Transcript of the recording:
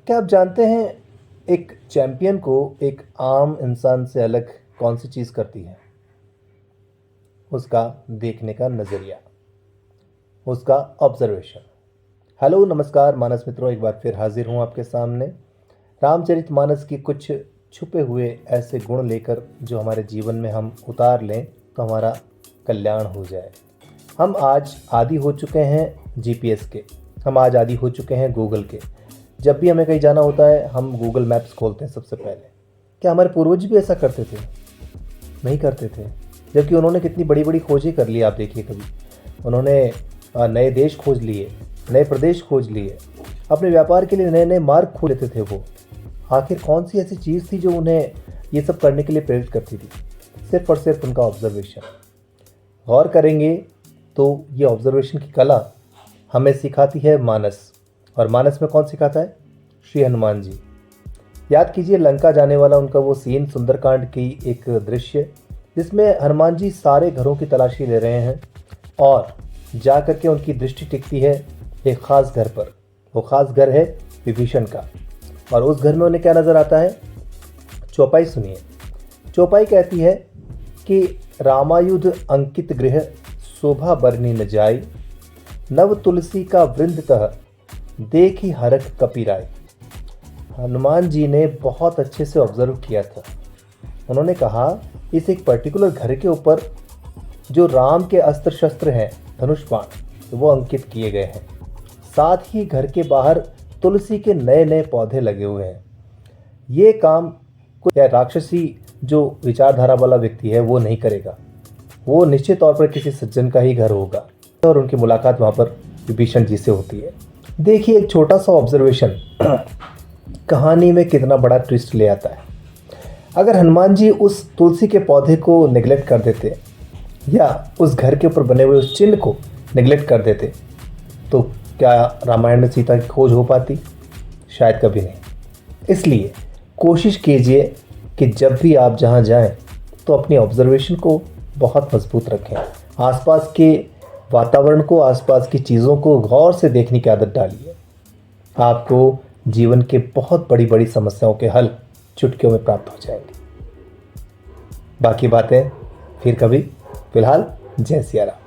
क्या आप जानते हैं एक चैंपियन को एक आम इंसान से अलग कौन सी चीज़ करती है? उसका देखने का नज़रिया, उसका ऑब्जर्वेशन। हेलो नमस्कार मानस मित्रों, एक बार फिर हाजिर हूँ आपके सामने रामचरितमानस की कुछ छुपे हुए ऐसे गुण लेकर जो हमारे जीवन में हम उतार लें तो हमारा कल्याण हो जाए। हम आज आदी हो चुके हैं जीपीएस के, हम आज आदी हो चुके हैं गूगल के। जब भी हमें कहीं जाना होता है हम गूगल मैप्स खोलते हैं सबसे पहले। क्या हमारे पूर्वज भी ऐसा करते थे? नहीं करते थे, जबकि उन्होंने कितनी बड़ी बड़ी खोजें कर ली। आप देखिए, कभी उन्होंने नए देश खोज लिए, नए प्रदेश खोज लिए, अपने व्यापार के लिए नए नए मार्ग खोज लेते थे वो। आखिर कौन सी ऐसी चीज़ थी जो उन्हें ये सब करने के लिए प्रेरित करती थी? सिर्फ और सिर्फ उनका ऑब्जर्वेशन। गौर करेंगे तो ये ऑब्जर्वेशन की कला हमें सिखाती है मानस, और मानस में कौन सिखाता है? श्री हनुमान जी। याद कीजिए लंका जाने वाला उनका वो सीन, सुंदरकांड की एक दृश्य जिसमें हनुमान जी सारे घरों की तलाशी ले रहे हैं और जा करके उनकी दृष्टि टिकती है एक ख़ास घर पर। वो ख़ास घर है विभीषण का, और उस घर में उन्हें क्या नज़र आता है? चौपाई सुनिए। चौपाई कहती है कि रामायुध अंकित गृह शोभा बरनी न जाय, नव तुलसी का वृंद तह देखी हरख कपीराय। हनुमान जी ने बहुत अच्छे से ऑब्जर्व किया था। उन्होंने कहा इस एक पर्टिकुलर घर के ऊपर जो राम के अस्त्र शस्त्र हैं, धनुष बाण, वो अंकित किए गए हैं। साथ ही घर के बाहर तुलसी के नए नए पौधे लगे हुए हैं। ये काम कोई राक्षसी जो विचारधारा वाला व्यक्ति है वो नहीं करेगा। वो निश्चित तौर पर किसी सज्जन का ही घर होगा, और उनकी मुलाकात वहाँ पर विभीषण जी से होती है। देखिए, एक छोटा सा ऑब्जर्वेशन कहानी में कितना बड़ा ट्विस्ट ले आता है। अगर हनुमान जी उस तुलसी के पौधे को नेग्लेक्ट कर देते या उस घर के ऊपर बने हुए उस चिन्ह को नेग्लेक्ट कर देते तो क्या रामायण में सीता की खोज हो पाती? शायद कभी नहीं। इसलिए कोशिश कीजिए कि जब भी आप जहाँ जाएं तो अपनी ऑब्जर्वेशन को बहुत मजबूत रखें। आसपास के वातावरण को, आसपास की चीज़ों को गौर से देखने की आदत डालिए। आपको जीवन के बहुत बड़ी बड़ी समस्याओं के हल चुटकियों में प्राप्त हो जाएंगे। बाकी बातें फिर कभी। फिलहाल जय सिया राम।